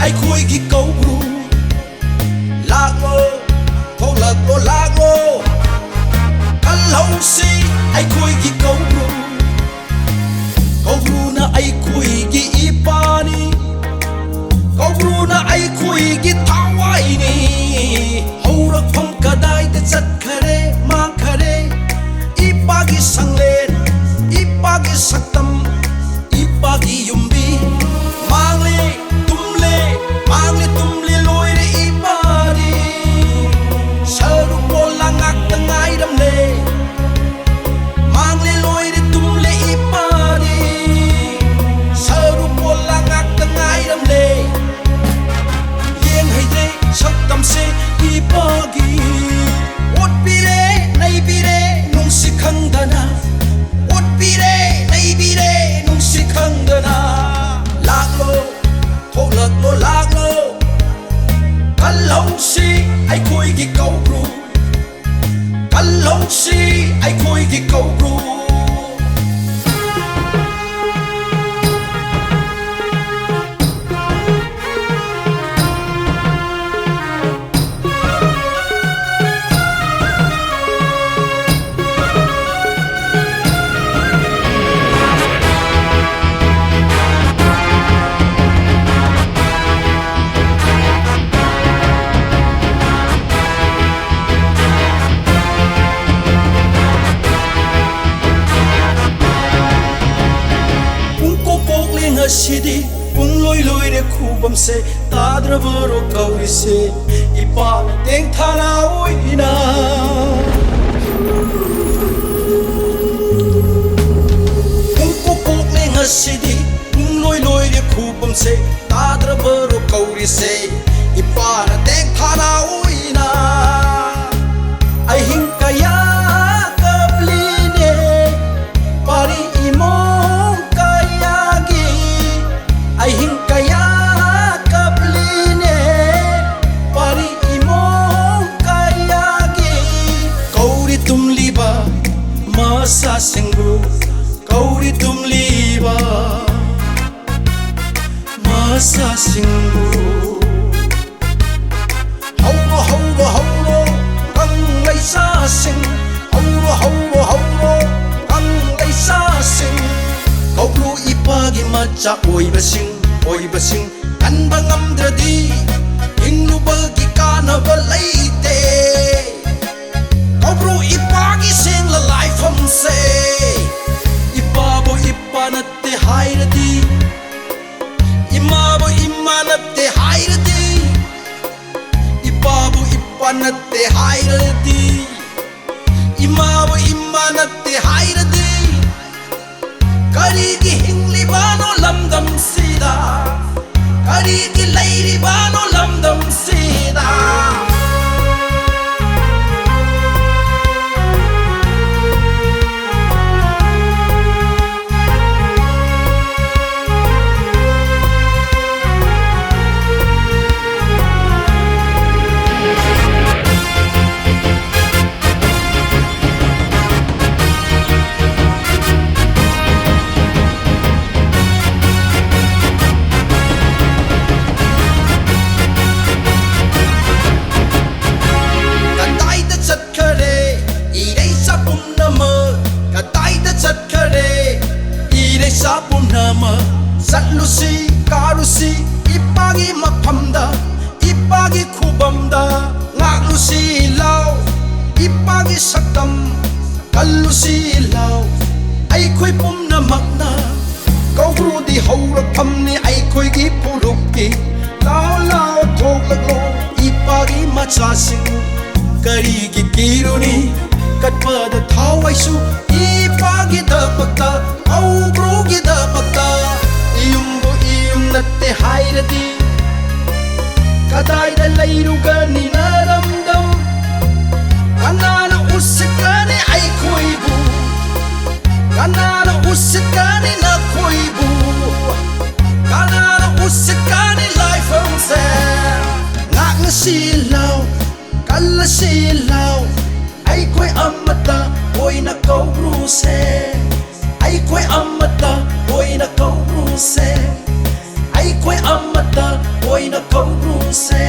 ai khui gi câu ru lạc ngô thô lạc ngô lạc ngô ăn lâu si ai khui gi câu ru na ai khui gi ipani câu ru na ai khui gi thawai ni hầu rak phong kadai te chat khare ma khare ipa gi sanglen ipa gi saktam ipa gi yumbi mang le tum le loi re ibadi saru bola ngak tangai dam le mang le loi re tum le ibadi saru bola ngak tangai dam le yen hai de saktam se ibagi ot bire nai bire nung si khang dana ot bire nai bire nung si khang dana lạc lo thô lạc lo lạc lo kan lâu si ai khui gi câu ru kan lâu si ai khui gi câu ru sidi ung loi loi re khubam se tadravaro kauri se ipa teng thana oina ung kokok le ngasidi ung loi loi re khubam se tadravaro kauri se ipa teng thana oina ai hing kaya kapline pari imo ai hing kaya kapline pari imong kaya gi kauri tum liba masa singru kauri tum liba masa singru hauro kang lai sa sing hauro kang lai sa sing kau lu ipagi macha oi basing kan bangam dradi inglu bagi kana balaite kau lu ipagi sing la life hum se ipabo ipanate hairadi imabo imanate hairadi ipabo ipanate hairadi imabo imanate hairadi kari ki hingli bano lamdam sida kari ki lairi bano lamdam sida Satlusi karusi ipagi maphamda ipagi khubamda ngaklusi lau ipagi saktam kallusi lau ai khoi pumna makna kauru di haurak phamni ai khoi gi puluk ki lao thok lak lo ipagi macha sing ꯀꯔꯤꯒꯤ ꯀꯤꯔꯨꯅꯤ ꯀꯠꯄꯗ ꯊꯥꯋꯥꯏꯁꯨ ꯏꯄꯥꯒꯤꯗꯃꯛꯇ ꯃꯧꯕ꯭ꯔꯨꯒꯤꯗꯃꯛꯇ ꯏꯌꯨꯝꯕꯨ ꯏꯌꯨꯝ ꯅꯠꯇꯦ ꯍꯥꯏꯔꯗꯤ ꯀꯗꯥꯏꯗ ꯂꯩꯔꯨꯒꯅꯤ ꯅꯔꯝꯗꯝ ꯀꯅꯥꯅ ꯎꯁꯤꯠꯀꯅꯤ ꯑꯩꯈꯣꯏꯕꯨ ꯀꯅꯥꯅ ꯎꯁꯤꯠꯀꯅꯤ ꯅꯈꯣꯏꯕꯨ ꯀꯅꯥꯅ ꯎꯁꯤꯠꯀꯅꯤ ꯂꯥꯏꯐꯝꯁꯦ ꯉꯥꯛꯅꯁꯤ ꯂꯥꯎ ꯀꯜꯂꯁꯤ ꯂꯥꯎ ꯑꯩꯈꯣꯏ ꯑꯃꯠꯇ ꯑꯣꯏꯅ ꯀꯧꯔꯨꯁꯦ ꯑꯩꯈꯣꯏ ꯑꯃꯠꯇ ꯑꯣꯏꯅ ꯀꯧꯔꯨꯁꯦ ꯑꯩꯈꯣꯏ ꯑꯃꯠꯇ ꯑꯣꯏꯅ ꯀꯧꯔꯨꯁꯦ